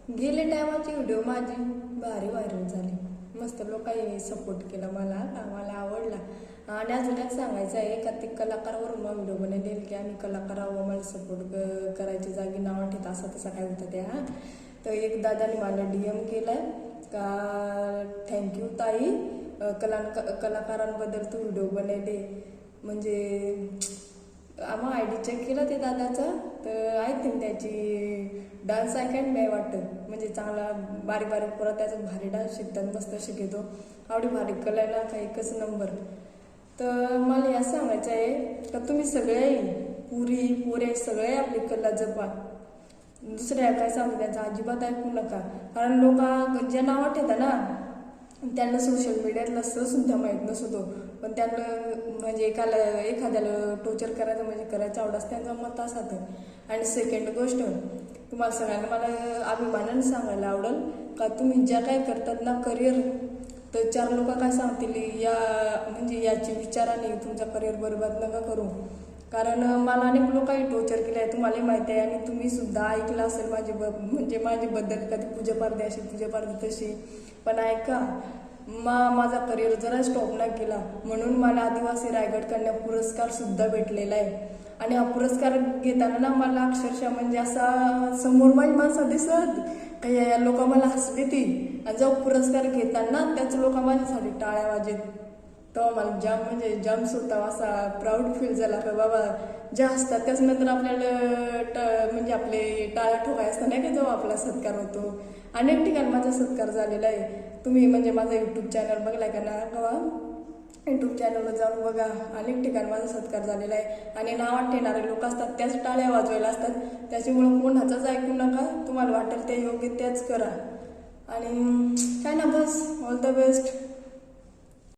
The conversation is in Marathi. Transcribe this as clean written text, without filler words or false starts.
गेले टायमाची व्हिडिओ माझी भारी व्हायरल झाली. मस्त लोकांनी सपोर्ट केला मला, मला आवडला. आणि अजून एक सांगायचं आहे का ते कलाकारावरून मग व्हिडिओ बनवले की आम्ही कलाकारावर मला सपोर्ट करायची जागी नाव ठेवत असा तसा काय होतं त्या. तर एक दादाने मला DM केलाय का थँक्यू ताई, कलाकारांबद्दल तू व्हिडिओ बनवले. म्हणजे आम्हा ID चेक केला ते दादाचा, तर आय थिंक त्याची डान्स अकॅडमी वाटतं. म्हणजे चांगला बारीक बारीक परत त्याचा भारी डान्स शिकतात, मस्त शिकतो. आवडी भारी कलायला काही एकच नंबर. तर मला हे सांगायचं आहे का तुम्ही सगळे पुरी पोरे सगळे आपली कला जपा. दुसऱ्या काय सांगतो त्यांचा अजिबात ऐकू नका. कारण लोक जे नाव ठेवतात ना त्यांना सोशल मीडियातला सुद्धा माहीत नसतो, पण त्यांना म्हणजे एखाद्याला टोर्चर करायचं म्हणजे करायचं आवडत त्यांचं मत असतं. आणि सेकंड गोष्ट तुम्हाला सगळ्यांना मला अभिमानाने सांगायला आवडेल का तुम्ही ज्या काय करतात ना करिअर, तर 4 लोक काय सांगतील या म्हणजे याची विचाराने तुमचा करिअर बरबाद नका करू. कारण मला अनेक लोकांनी टोर्चर केलं आहे, तुम्हालाही माहिती आहे. आणि तुम्ही सुद्धा ऐकलं असेल म्हणजे माझ्याबद्दल कधी पूजा पारदे अशी पूजा पारदे तशी. पण ऐका, माझा करिअर जरा स्टॉप नाही केला म्हणून मला आदिवासी रायगड कन्या पुरस्कार सुद्धा भेटलेला आहे. आणि हा पुरस्कार घेताना ना मला अक्षरशः म्हणजे असा समोर माझी माणसं दिसत काही लोक मला हसली ती. आणि जेव्हा पुरस्कार घेताना त्याच लोक माझ्यासाठी टाळ्या वाजत, तेव्हा मला जाम म्हणजे जाम स्वतः असा प्राऊड फील झाला का बाबा ज्या असतात त्याच नंतर आपल्याला म्हणजे आपले टाळ्या ठोकाय असतात नाही का जेव्हा आपला सत्कार होतो. अनेक ठिकाणी माझा सत्कार झालेला आहे. तुम्ही म्हणजे माझा YouTube चॅनल बघलाय का ना कवा, YouTube चॅनलवर जाऊन बघा. अनेक ठिकाणी माझा सत्कार झालेला आहे. आणि नावात ठेवणारे लोक असतात त्याच टाळ्या वाजवायला असतात. त्याच्यामुळं कोणाचाच ऐकू नका, तुम्हाला वाटेल ते योग्य त्याच करा. आणि काय ना बस, ऑल द बेस्ट.